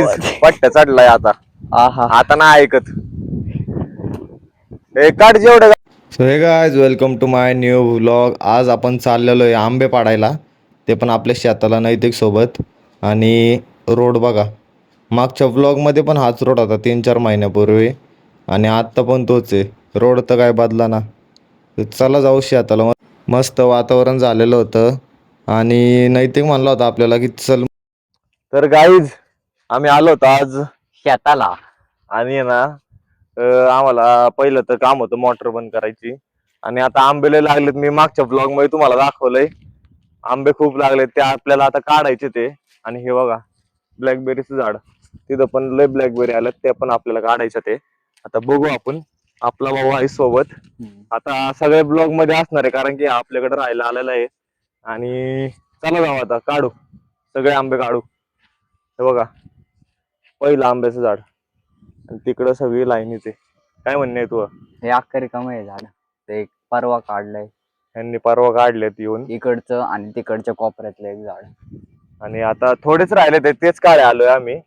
Guys पट्ट्या चढलाय आता. आता नाही ऐकत. काढ जेवढे. So hey guys welcome to my new vlog. आज आपण चाललेलो आहे आंबे पाडायला, ते पण आपल्या शेताला नैतिक सोबत. आणि रोड बघा, मागच्या व्लॉगमध्ये पण हाच रोड होता 3-4 महिन्यापूर्वी, आणि आत्ता पण तोच आहे. रोड तर काय बदला ना. चला जाऊ शेताला. मस्त वातावरण झालेलं होतं आणि नैतिक म्हणला होता आपल्याला की चल. तर गाईज आम्ही आलो होतो आज शेताला. आणि ना आम्हाला पहिलं तर काम होतं मोटर बंद करायची. आणि आता आंबे लय लागलेत. मी मागच्या ब्लॉग मध्ये तुम्हाला दाखवलंय, आंबे खूप लागलेत. ते आपल्याला आता काढायचे ते. आणि हे बघा ब्लॅकबेरीचं झाड, तिथं पण लय ब्लॅकबेरी आल्यात, ते पण आपल्याला काढायचं ते. आता बघू आपण. आपला भाऊ आहे सोबत. आता सगळे ब्लॉग मध्ये असणार आहे, कारण की आपल्याकडे राहायला आलेला आहे. आणि चला जाऊ आता काढू, सगळे आंबे काढू. हे बघा पहिलं आंब्याचं झाड, आणि तिकडं सगळी लाईनीच आहे. काय म्हणणे तू? हे अख्खा रिकामं आहे झाड. ते एक परवा काढलंय, यांनी परवा काढलेत येऊन इकडचं आणि तिकडच्या कोपऱ्यातलं एक झाड. आणि आता थोडेच राहिले ते, तेच काढे आलोय आम्ही.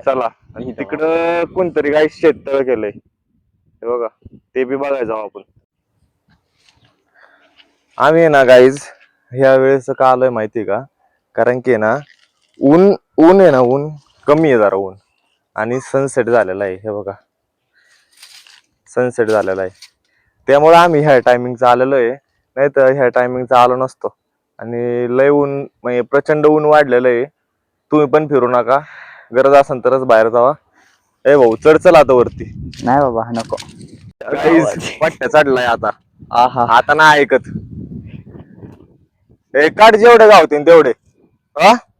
चला. आणि इथं तिकडं कोणतरी काही शेततळ केलंय, हे बघा, ते बी बघायचं आपण. आम्ही ना गाईज ह्या वेळेस का आलोय माहितीये का? कारण की ना ऊन ऊन आहे ना, ऊन कमी आहे जरा ऊन. आणि सनसेट झालेला आहे, हे बघा सनसेट झालेला आहे. त्यामुळे आम्ही ह्या टायमिंगचा आलेलो आहे, नाही तर ह्या टायमिंगचा आलो नसतो. आणि लय ऊन म्हणजे प्रचंड ऊन वाढलेलं आहे. तुम्ही पण फिरू नका, गरज असेल तरच बाहेर जावा. ए भाऊ चढ, चल आता वरती. नाही बाबा नको. पट्ट्या चढलाय आता. आता नाही ऐकत. काढ जेवढे गावतील तेवढे.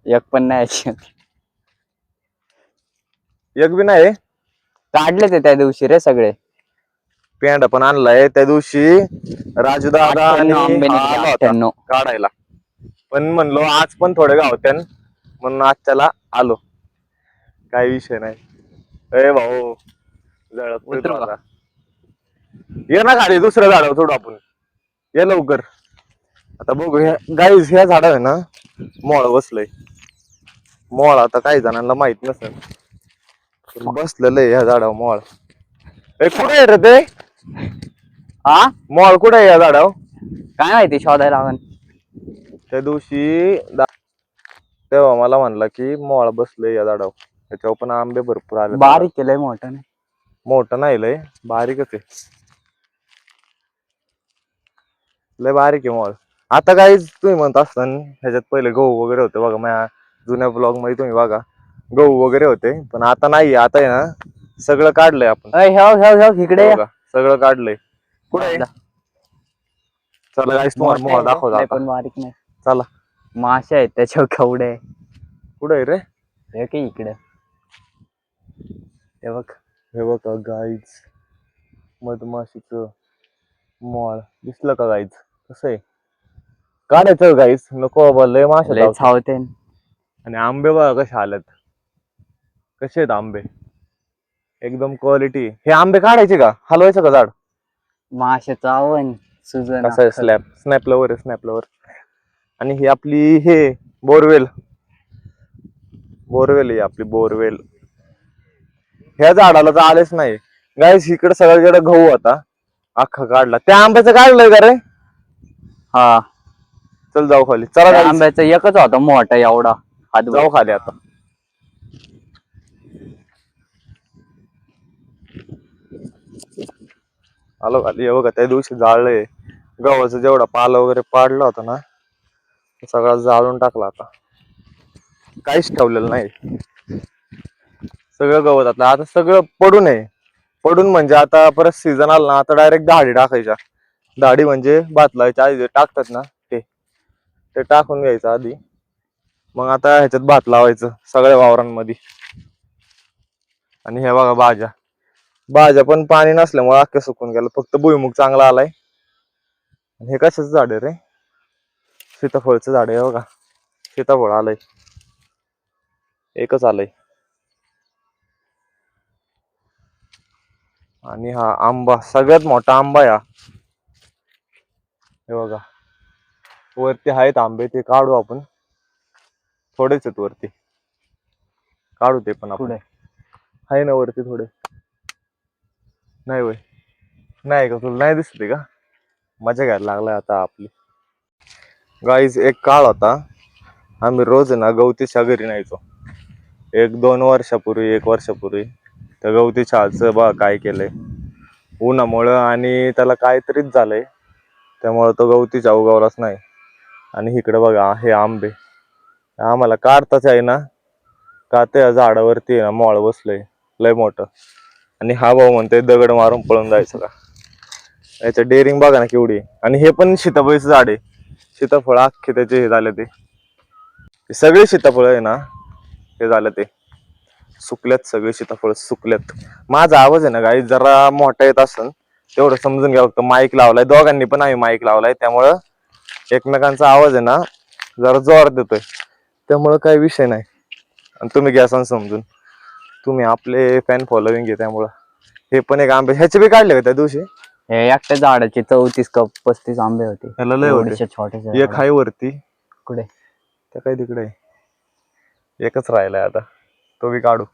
एक पण नाही. एक बी नाही. काढले ते त्या दिवशी रे सगळे. पेंडा पण आणलाय त्या दिवशी राजू दादा आणि 98 आंबे निघले, आला होता 98. काढायला. पण म्हणलो आज पण थोडे गावत्यान, म्हणून आजच्याला आलो. काही विषय नाही. ए भाऊ जळतोय तो आता. ये ना खाली, दुसऱ्या झाडावर सोडू आपण. ये लवकर. आता बघू गाईज, ह्या झाडावर आहे ना मोळ बसलंय. मोळ आता काही जणांना माहित नसेल, बसलेलं आहे ह्या झाडावर मोळ. कुठे आहे रे ते? मोळ कुठे आहे या झाडावर? काय माहिती, शोधायला लागन. त्या दिवशी तेव्हा मला म्हणला की मोळ बसलंय या झाडावर. त्याच्यावर पण आंबे भरपूर आले. बारीक केलंय, मोठं नाही. मोठं नाही लय, बारीकच आहे. लय बारीक आहे मोळ. आता काहीच तुम्ही म्हणत असताना ह्याच्यात पहिले गहू वगैरे होते बघा. माझ्या जुन्या ब्लॉग मध्ये तुम्ही बघा, गहू वगैरे होते. पण आता नाहीये. आता आहे ना सगळं काढलंय आपण. इकडे सगळं काढलंय. कुठे? चला गाईस, तुम्हाला मोळ दाखवतो आता. पण बारीक नाही. चला. मासे आहेत त्याच्यावर, खवडे. कुठे आहे रे? हे की इकडे, हे बघ. हे बघा गाईज, मधमाशीचं मोळ दिसलं का गाईज? कसं आहे काढायचं गाईज? नको बाबा, लय माशा छावते. आणि आंबे बघा कसे आलेत, कसे आहेत आंबे, एकदम क्वालिटी. हे आंबे काढायचे का, हलवायचं का झाड? माशाचं आवन सुजन. कसं आहे? स्नॅपला वर, स्नॅपला. आणि ही आपली हे बोरवेल आहे आपली बोरवेल. ह्या झाडाला तर आलेच नाही गाईस. इकडे सगळ्याकडे गहू होता, अख्खा काढला. त्या आंब्याचं काढलंय का रे? हा, चल जाऊ खाली. चला, आंब्याचा एकच होता मोठा एवढा. जाऊ खाली आता. आलो खाली. हे बघा त्या दिवशी जाळलंय गव्हाचं, जेवढा पाला वगैरे पाडला होता ना सगळा जाळून टाकला. आता काहीच ठेवलेलं नाही, सगळं गवत. आता सगळं पडून आहे. पडून म्हणजे आता परत सीझन आला ना, आता डायरेक्ट दहाडी टाकायच्या. दहाडी म्हणजे भात लावायच्या आधी टाकतात ना, ते टाकून घ्यायचं आधी. मग आता ह्याच्यात भात लावायचं सगळ्या वावरांमध्ये. आणि हे बघा भाज्या पण पाणी नसल्यामुळे अख्ख्या सुकून गेलं. फक्त भुईमुग चांगला आलाय. हे कशाचं झाड आहे रे? सीताफळचं झाड आहे बघा. सीताफळ आलंय, एकच आलंय. आणि हा आंबा सगळ्यात मोठा आंबा या. हे बघा वरती आहेत आंबे, ते काढू आपण. थोडेच आहेत वरती, काढू ते पण आपण. कुठे आहे ना वरती थोडे. नाही वय नाही का तुला नाही दिसते का? मजा घ्यायला लागलाय आता आपली. गाईज एक काळ होता आम्ही रोज आहे ना गवतीच्या घरी न्यायचो. 1-2 वर्षापूर्वी 1 वर्षापूर्वी त्या गवती चहाचं बघा काय केलंय. उन्हामुळं आणि त्याला काहीतरीच झालंय त्यामुळं तो गवती चहा उगवलाच नाही. आणि इकडे बघा हे आंबे आम्हाला काढताच आहे ना का त्या झाडावरती आहे ना मोळ बसलंय लय मोठं. आणि हा भाऊ म्हणतोय दगड मारून पळून जायचं का. याच्या डेअरिंग बघा ना केवढी. आणि हे पण सीताफळीचं झाड आहे. सीताफळ अख्खे त्याचे हे झाले ते सगळे सीताफळ आहे ना हे झालं ते सुकल्यात. सगळे सीताफळ सुकल्यात. माझा आवाज आहे ना गाई जरा मोठा येत असेल तेवढं समजून घ्या. फक्त माईक लावलाय दोघांनी पण आम्ही माईक लावलाय त्यामुळं एकमेकांचा आवाज आहे ना जरा जोरात देतोय त्यामुळं काही विषय नाही. आणि तुम्ही घ्या समजून. तुम्ही आपले फॅन फॉलोविंग घे त्यामुळं. हे पण एक आंबे ह्याचे बी काढले का त्या दिवशी? हे एकट्या झाडाचे 34 का 35 आंबे होते. ह्याला लय होते. एवढेशे छोटेसे एक हाय वरती कुठे त्या काही तिकडे एकच राहिलाय आता तो बी काढू.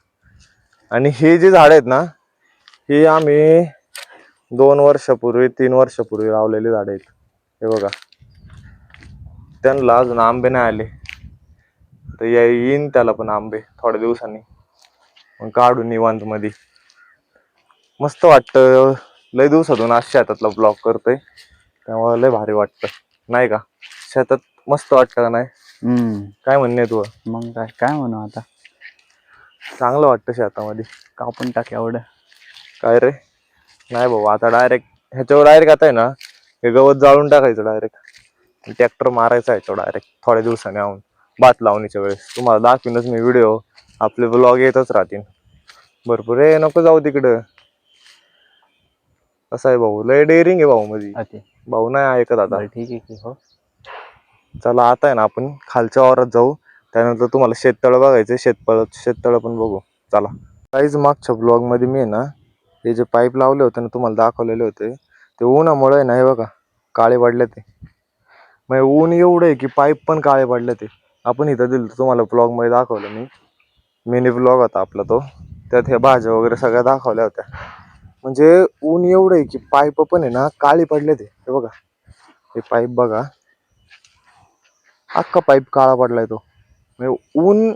आणि हे जे झाड आहेत ना हे आम्ही 2 वर्षापूर्वी 3 वर्षापूर्वी लावलेली झाड आहेत. हे बघा त्यांना अजून आंबे नाही आले तर येईन त्याला पण आंबे थोड्या दिवसांनी. मग काढू निवांत मध्ये. मस्त वाटतं. लय दिवसातून आज शेतातला ब्लॉग करतोय त्यामुळे लय भारी वाटतं नाही का. शेतात मस्त वाटतं का नाही? काय म्हणणे तू? मग काय म्हणू आता. चांगलं वाटतं शेतामध्ये. कापून टाक एवढं. काय रे नाही बाबा आता डायरेक्ट ह्याच्यावर डायरेक्ट आता आहे ना हे गवत जाळून टाकायचं डायरेक्ट. ट्रॅक्टर मारायचा ह्याच्यावर डायरेक्ट थोड्या दिवसांनी आणून भात लावणीच्या वेळेस. तुम्हाला दाखवीनच मी व्हिडिओ. आपले ब्लॉग येतच राहतील भरपूर. रे नको जाऊ तिकडं. कसं आहे भाऊ लय डेअरिंग आहे भाऊ मध्ये. भाऊ नाही ऐकत आता. ठीक आहे की हो. चला आता आहे ना आपण खालच्या वावरात जाऊ. त्यानंतर तुम्हाला शेततळ बघायचं. शेततळ पण बघू चला. काहीच मागच्या ब्लॉग मध्ये मी आहे ना हे जे पाईप लावले होते ना तुम्हाला दाखवलेले होते ते उन्हामुळे ना हे बघा काळे पडले ते. मग ऊन एवढं आहे की पाईप पण काळे पडले ते. आपण इथं दिलं तुम्हाला ब्लॉग मध्ये दाखवलं मी. मिनी ब्लॉग होता आपला तो. त्यात हे भाज्या वगैरे सगळ्या दाखवल्या होत्या. म्हणजे ऊन एवढं आहे की पाईप पण आहे ना काळी पडले ते. हे बघा हे पाईप बघा अख्खा पाईप काळा पडलाय तो. म्हणजे ऊन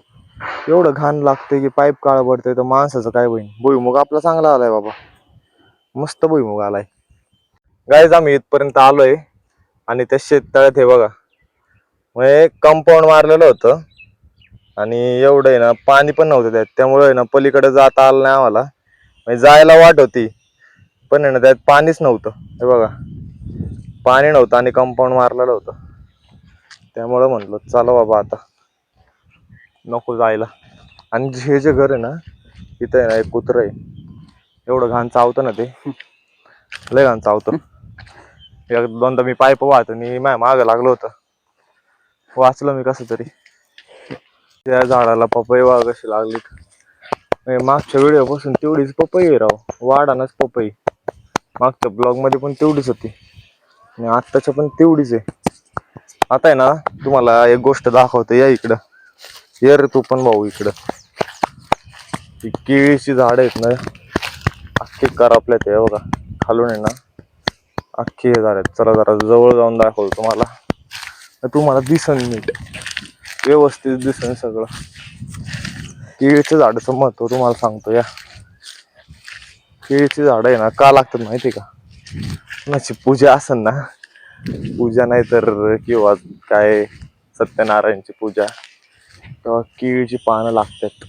एवढं घाण लागते की पाईप काळा पडतंय तर माणसाचं काय होईल. भुईमुग आपला चांगला आलाय बाबा. मस्त भुईमुग आलाय. गाईज आम्ही इथपर्यंत आलोय आणि त्या शेततळ्यात हे बघा म्हणजे कंपाऊंड मारलेलं होतं आणि एवढं आहे ना पाणी पण नव्हतं त्यात. त्यामुळे आहे ना पलीकडे जाता आलं नाही आम्हाला. म्हणजे जायला वाट होती पण आहे ना त्यात पाणीच नव्हतं. हे बघा पाणी नव्हतं आणि कंपाऊंड मारलेलं होतं त्यामुळं म्हणलो चला बाबा आता नको जायला. आणि हे जे घर आहे ना इथं आहे ना एक कुत्रं आहे. एवढं घाण चावतं ना ते लय घाण चावतं. एक दोनदा मी पाईप वाहत आणि माझ्या मागं लागलो होतं. वाचलं मी कसं तरी. त्या झाडाला पपई बघा कशी लागली. मागच्या व्हिडिओ पासून तेवढीच पपई आहे राव. वाढानच पपई. मागच्या ब्लॉग मध्ये पण तेवढीच होती आणि आत्ताच्या पण तेवढीच आहे. आता आहे ना तुम्हाला एक गोष्ट दाखवतो. या इकडं ये रे तू पण भाऊ इकडं. ही केळीची झाड आहेत ना अख्खी करपल्यात. ते बघा खालून आहे ना अख्खी हे झालेत. चला जरा जवळ जाऊन दाखवतो तुम्हाला. तुम्हाला दिसन नीट व्यवस्थित दिसन सगळं. केळीच्या झाडाचं महत्व तुम्हाला सांगतो. या केळीची झाड आहे ना का लागतात माहिती का. कोणाची पूजा असेल ना पूजा नाही तर किंवा काय सत्यनारायणची पूजा तेव्हा केळीची पानं लागतात.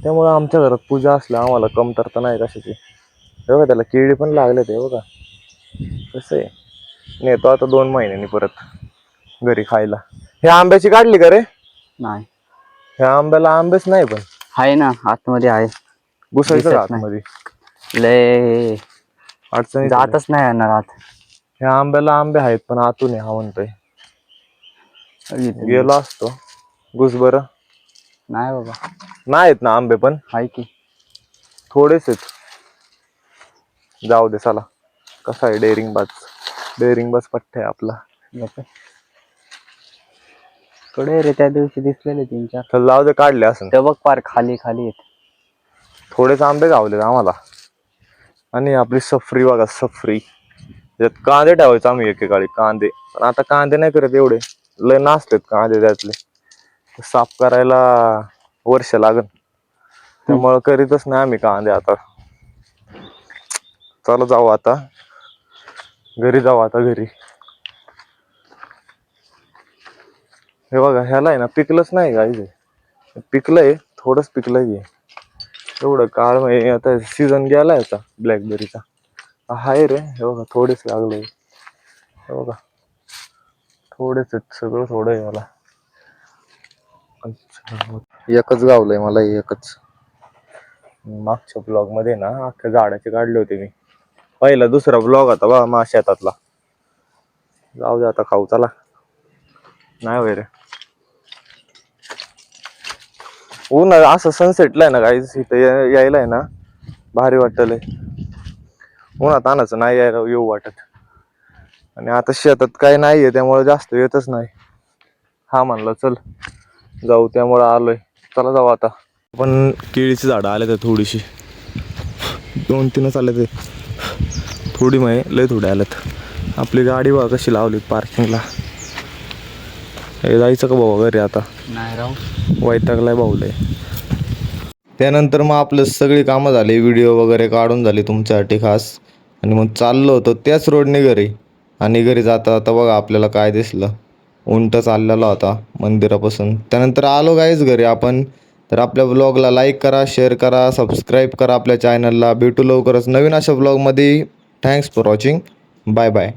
त्यामुळे आमच्या घरात पूजा असल्या आम्हाला कमतरता नाही कशाची. बघा त्याला केळी पण लागले ते बघा कसं आहे. नेतो आता 2 महिन्यांनी परत घरी खायला. हे आंब्याची काढली का रे? नाही ह्या आंब्याला आंबेच नाही पण आहे ना आतमध्ये आहे. घुसायचं का दिसत नाही. आतमध्ये? लय अडचणी जातच नाही येणार आत. ह्या आंब्याला आंबे आहेत पण आतून हा म्हणतोय. गेलो असतो घुस बरं. नाही बाबा नाही आहेत ना आंबे पण आहे की थोडेच आहेत. जाऊ दे चला. कसा आहे डेअरिंग बाज पठ्ठ आहे आपला. थोडे रे त्या दिवशी दिसलेले 3-4. तर जाऊ दे, काढले असं. ते बघ पार खाली खाली आहेत. थोडेच आंबे गावले आम्हाला. आणि आपली सफरी बघा, सफरी त्यात कांदे ठेवायचे आम्ही एकेकाळी, कांदे. पण आता कांदे नाही करत एवढे, लय नासतेत कांदे त्यातले. साफ करायला वर्ष लागन, त्यामुळं करीतच नाही आम्ही कांदे आता. चला जाऊ आता घरी, जाऊ आता घरी. हे बघा, ह्याला आहे ना पिकलंच नाही गाईज, पिकलंय थोडंच पिकलंय. एवढं काळ म्हणजे आता सीझन गेलाय आता ब्लॅकबेरीचा. हाय रे, हे बघा थोडेच लागले. हे बघा थोडेच आहेत, सगळं थोडं आहे मला. अच्छा, एकच गावलंय मला, एकच. मागच्या ब्लॉग मध्ये ना अख्ख्या झाडाचे काढले होते मी. पहिला दुसरा ब्लॉग होता बा मा शेतातला. जाऊ दे आता, खाऊ चला. नाही होय रे, ऊन असं सनसेटला आहे ना गाईज, इथं यायला आहे ना भारी वाटतलंय. उन्हात आणायचं नाही यायला येऊ वाटत. आणि आता शेतात काही नाहीये त्यामुळे जास्त येतच नाही. हा म्हणलं चल जाऊ, त्यामुळे आलोय. चला जाऊ आता. पण केळीची झाडं आले तर थोडीशी, 2-3च आले ते, थोडी माहिती लय थोडे आलेत. आपली गाडी बघा कशी लावली पार्किंगला. हे जायचं का भाऊ घरी आता? नाही राहू, वैतागलाय भाऊलय. त्यानंतर मग आपलं सगळी कामं झाली, व्हिडिओ वगैरे काढून झाली तुमच्यासाठी खास. आणि मग चाललो होतो त्याच रोडने घरी. आणि घरी जाता आता बघा आपल्याला काय दिसलं, उंट चाललेला होता मंदिरापासून. त्यानंतर आलो गाईज घरी आपण. तर आपल्या ब्लॉगला लाईक करा, शेअर करा, सबस्क्राईब करा आपल्या चॅनलला. भेटू लवकरच नवीन अशा ब्लॉगमध्ये. Thanks for watching. Bye bye.